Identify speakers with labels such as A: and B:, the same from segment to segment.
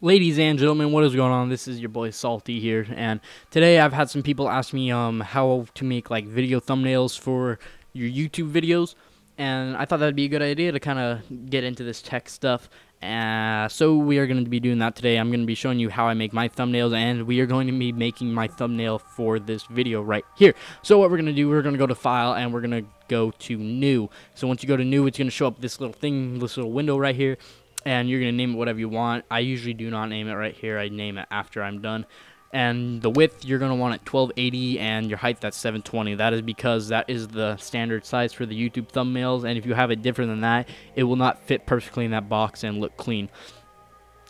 A: Ladies and gentlemen, what is going on? This is your boy Salty here, and today I've had some people ask me how to make like video thumbnails for your YouTube videos, and I thought that'd be a good idea to kind of get into this tech stuff. So we are going to be doing that today. I'm going to be showing you how I make my thumbnails, and we are going to be making my thumbnail for this video right here. So what we're going to do, we're going to go to File, and we're going to go to New. So once you go to New, it's going to show up this little thing, this little window right here. And you're going to name it whatever you want. I usually do not name it right here. I name it after I'm done. And the width, you're going to want it 1280, and your height, that's 720. That is because that is the standard size for the YouTube thumbnails, and if you have it different than that, it will not fit perfectly in that box and look clean.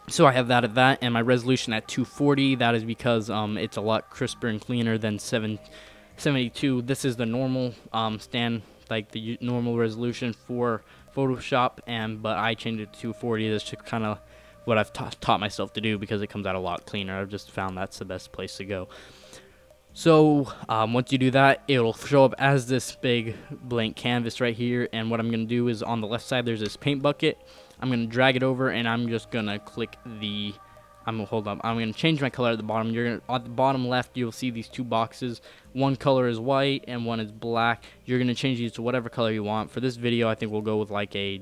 A: So I have that at that, and my resolution at 240. That is because it's a lot crisper and cleaner than 772. This is the normal the normal resolution for Photoshop, but I changed it to 240. That's just kind of what I've taught myself to do because it comes out a lot cleaner. I've just found that's the best place to go. So once you do that, it'll show up as this big blank canvas right here, and what I'm going to do is on the left side there's this paint bucket. I'm going to drag it over, and I'm just going to click the I'm going to change my color at the bottom. At the bottom left, you'll see these two boxes. One color is white and one is black. You're going to change these to whatever color you want. For this video, I think we'll go with like a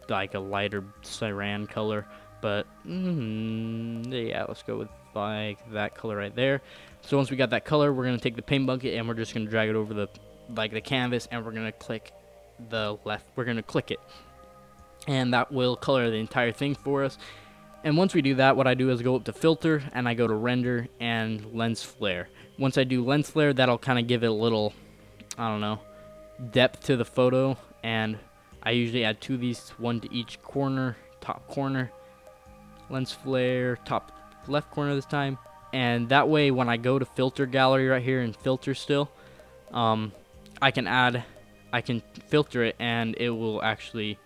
A: lighter cyan color. But yeah, let's go with like that color right there. So once we got that color, we're going to take the paint bucket and we're just going to drag it over the canvas, and we're going to click the left. We're going to click it, and that will color the entire thing for us. And once we do that, what I do is go up to Filter, and I go to Render and Lens Flare. Once I do Lens Flare, that'll kind of give it a little, I don't know, depth to the photo. And I usually add two of these, one to each corner, top corner. Lens Flare, top left corner this time. And that way, when I go to Filter Gallery right here and Filter still, I can filter it, and it will actually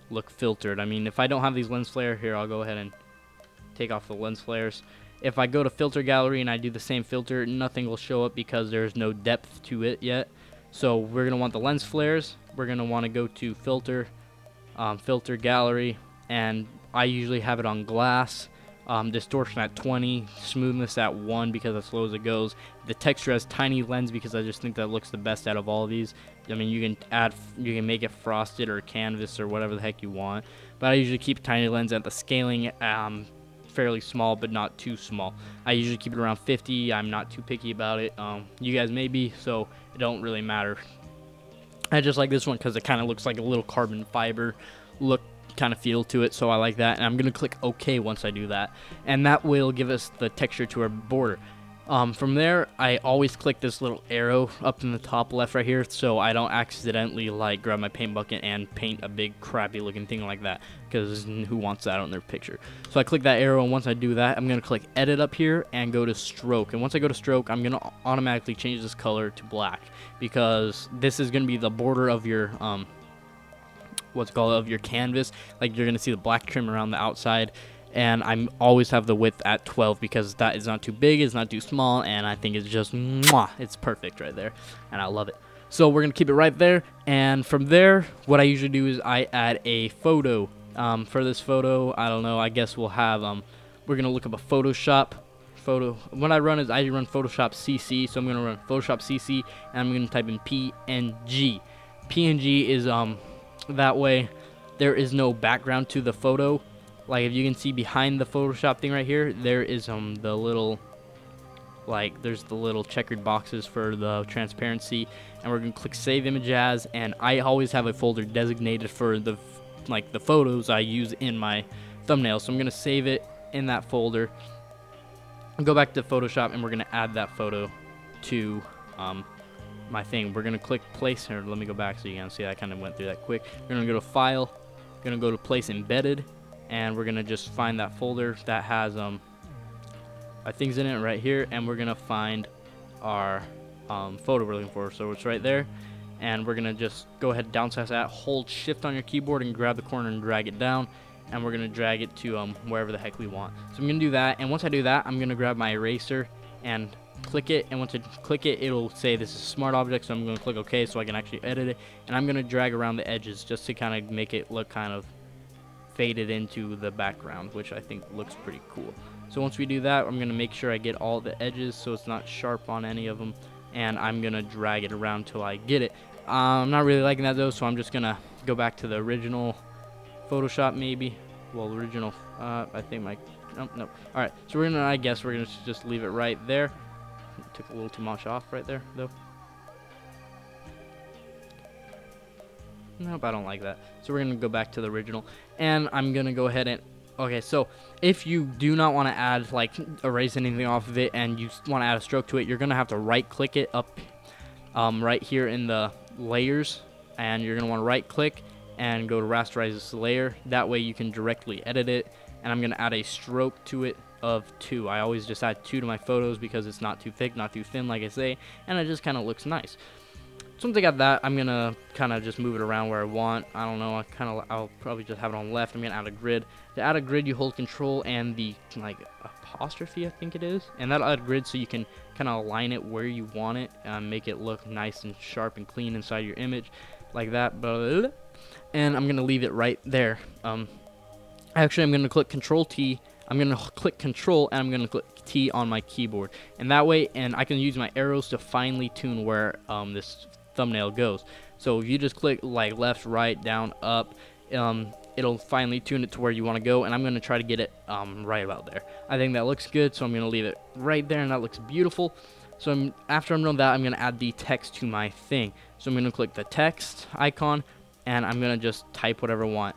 A: look filtered. I mean, if I don't have these lens flare here, I'll go ahead and take off the lens flares. If I go to Filter Gallery and I do the same filter, nothing will show up because there's no depth to it yet. So we're going to want the lens flares. We're going to want to go to Filter, Filter Gallery, and I usually have it on glass. Distortion at 20, smoothness at 1 because that's as low as it goes. The texture has tiny lens because I just think that looks the best out of all of these. I mean, you can make it frosted or canvas or whatever the heck you want, but I usually keep tiny lens at the scaling fairly small, but not too small. I usually keep it around 50. I'm not too picky about it. You guys may be, so it don't really matter. I just like this one because it kind of looks like a little carbon fiber look kind of feel to it, so I like that. And I'm gonna click OK once I do that, and that will give us the texture to our border. From there, I always click this little arrow up in the top left right here, so I don't accidentally like grab my paint bucket and paint a big crappy looking thing like that, because who wants that on their picture? So I click that arrow, and once I do that, I'm gonna click edit up here and go to stroke. And once I go to stroke, I'm gonna automatically change this color to black, because this is gonna be the border of your of your canvas. Like, you're gonna see the black trim around the outside, and I always have the width at 12 because that is not too big, it's not too small, and I think it's just mwah, it's perfect right there, and I love it. So we're gonna keep it right there, and from there, what I usually do is I add a photo. For this photo, I don't know, I guess we'll have we're gonna look up a Photoshop photo. What I run is I run Photoshop CC, so I'm gonna run Photoshop CC, and I'm gonna type in PNG. PNG is that way there is no background to the photo. Like, if you can see behind the Photoshop thing right here, there is the little, there's the little checkered boxes for the transparency, and we're gonna click Save Image As, and I always have a folder designated for the photos I use in my thumbnail, so I'm gonna save it in that folder and go back to Photoshop, and we're gonna add that photo to my thing. We're gonna click place here. Let me go back so you can see I kind of went through that quick. We're gonna go to File, gonna go to Place Embedded, and we're gonna just find that folder that has our things in it right here, and we're gonna find our photo we're looking for. So it's right there, and we're gonna just go ahead and downsize that. Hold Shift on your keyboard and grab the corner and drag it down, and we're gonna drag it to wherever the heck we want. So I'm gonna do that, and once I do that, I'm gonna grab my eraser and click it, and once I click it, it'll say this is a smart object, so I'm going to click OK so I can actually edit it, and I'm going to drag around the edges just to kind of make it look kind of faded into the background, which I think looks pretty cool. So once we do that, I'm going to make sure I get all the edges so it's not sharp on any of them, and I'm going to drag it around till I get it. I'm not really liking that though, so I'm just going to go back to the original Photoshop maybe. Well, original, I think my, no. Alright, so we're going to, I guess we're going to just leave it right there. Took a little too much off right there though. Nope, I don't like that. So we're going to go back to the original, and I'm going to go ahead and, okay, so if you do not want to add, like, erase anything off of it and you want to add a stroke to it, you're going to have to right click it up right here in the layers, and you're going to want to right click and go to rasterize this layer. That way you can directly edit it, and I'm going to add a stroke to it of 2. I always just add 2 to my photos because it's not too thick, not too thin, like I say, and it just kind of looks nice. So once I got that, I'm gonna kind of just move it around where I want. I don't know, I'll probably just have it on left. I'm gonna add a grid. To add a grid, you hold Control and the like apostrophe, I think it is, and that'll add a grid so you can kind of align it where you want it, make it look nice and sharp and clean inside your image, like that. And I'm gonna leave it right there. Actually, I'm gonna click Control T. I'm gonna click Control and I'm gonna click T on my keyboard, and that way, and I can use my arrows to finely tune where this thumbnail goes. So if you just click like left, right, down, up, it'll finally tune it to where you want to go, and I'm going to try to get it right about there. I think that looks good, so I'm going to leave it right there, and that looks beautiful. So after I'm done that, I'm going to add the text to my thing. So I'm going to click the text icon, and I'm going to just type whatever I want.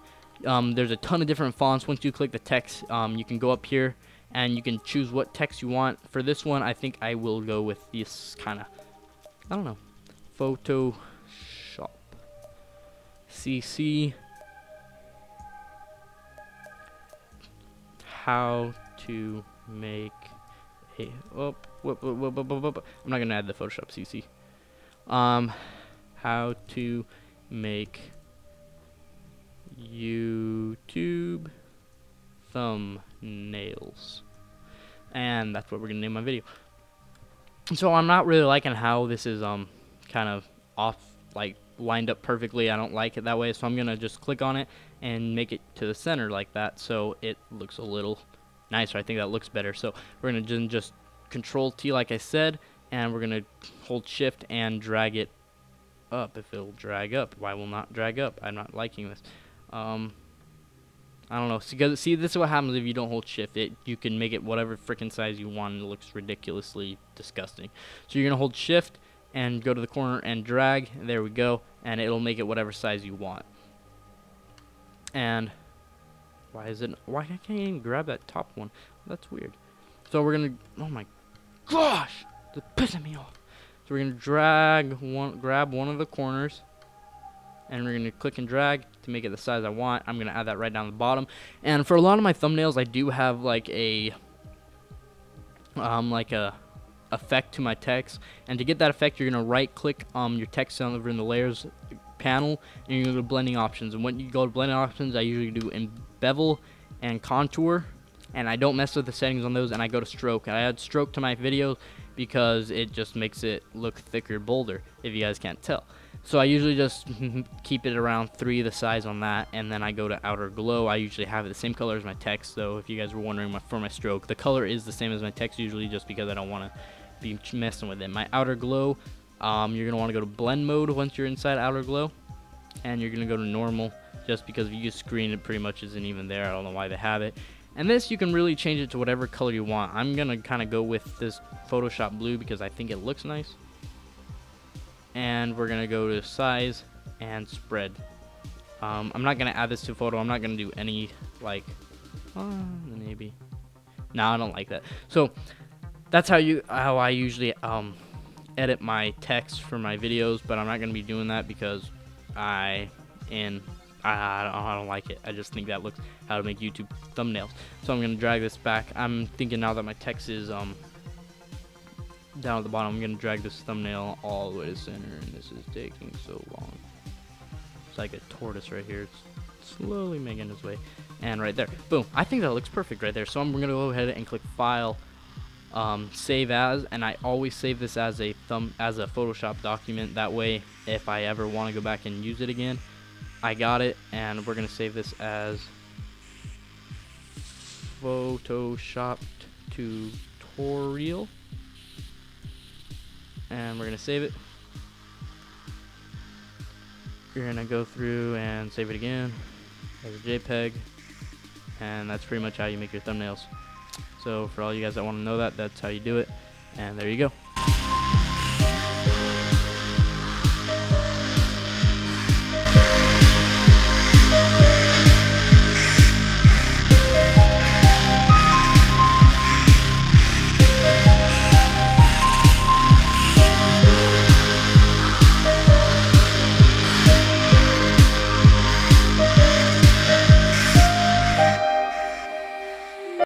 A: There's a ton of different fonts. Once you click the text, you can go up here and you can choose what text you want. For this one, I think I will go with this kind of, I don't know, Photoshop CC how to make a I'm not gonna add the Photoshop CC. How to make YouTube thumbnails, and that's what we're gonna name my video. So I'm not really liking how this is kind of off, like lined up perfectly. I don't like it that way, so I'm gonna just click on it and make it to the center like that, so it looks a little nicer. I think that looks better. So we're gonna just Control T like I said, and we're gonna hold Shift and drag it up. If it'll drag up, why will not drag up? I'm not liking this. I don't know. See, this is what happens if you don't hold Shift. You can make it whatever freaking size you want, and it looks ridiculously disgusting. So you're gonna hold Shift and go to the corner and drag. There we go, and it'll make it whatever size you want. And why I can't even grab that top one? That's weird. So we're gonna, oh my gosh, it's pissing me off. So we're gonna grab one of the corners, and we're gonna click and drag to make it the size I want. I'm gonna add that right down the bottom. And for a lot of my thumbnails, I do have like a effect to my text, and to get that effect, you're gonna right click your text over in the layers panel, and you're gonna go to blending options. And when you go to blending options, I usually do bevel and contour, and I don't mess with the settings on those, and I go to stroke. I add stroke to my videos because it just makes it look thicker, bolder, if you guys can't tell. So I usually just keep it around 3 the size on that, and then I go to outer glow. I usually have it the same color as my text, though, if you guys were wondering for my stroke. The color is the same as my text usually, just because I don't want to be messing with it. My outer glow, you're going to want to go to blend mode once you're inside outer glow, and you're going to go to normal, just because if you use screen, it pretty much isn't even there. I don't know why they have it. And this, you can really change it to whatever color you want. I'm going to kind of go with this Photoshop blue because I think it looks nice. And we're going to go to size and spread. I'm not going to add this to photo. I'm not going to do any, like, maybe. No, I don't like that. So that's how I usually edit my text for my videos, but I'm not going to be doing that because I don't like it. I just think that looks how to make YouTube thumbnails. So I'm going to drag this back. I'm thinking now that my text is down at the bottom, I'm going to drag this thumbnail all the way to center, and this is taking so long. It's like a tortoise right here. It's slowly making its way. And right there. Boom. I think that looks perfect right there. So I'm going to go ahead and click File, Save As, and I always save this as a Photoshop document. That way, if I ever want to go back and use it again, I got it. And we're going to save this as Photoshop tutorial, and we're gonna save it. You're gonna go through and save it again as a JPEG, and that's pretty much how you make your thumbnails. So for all you guys that want to know that, that's how you do it, and there you go.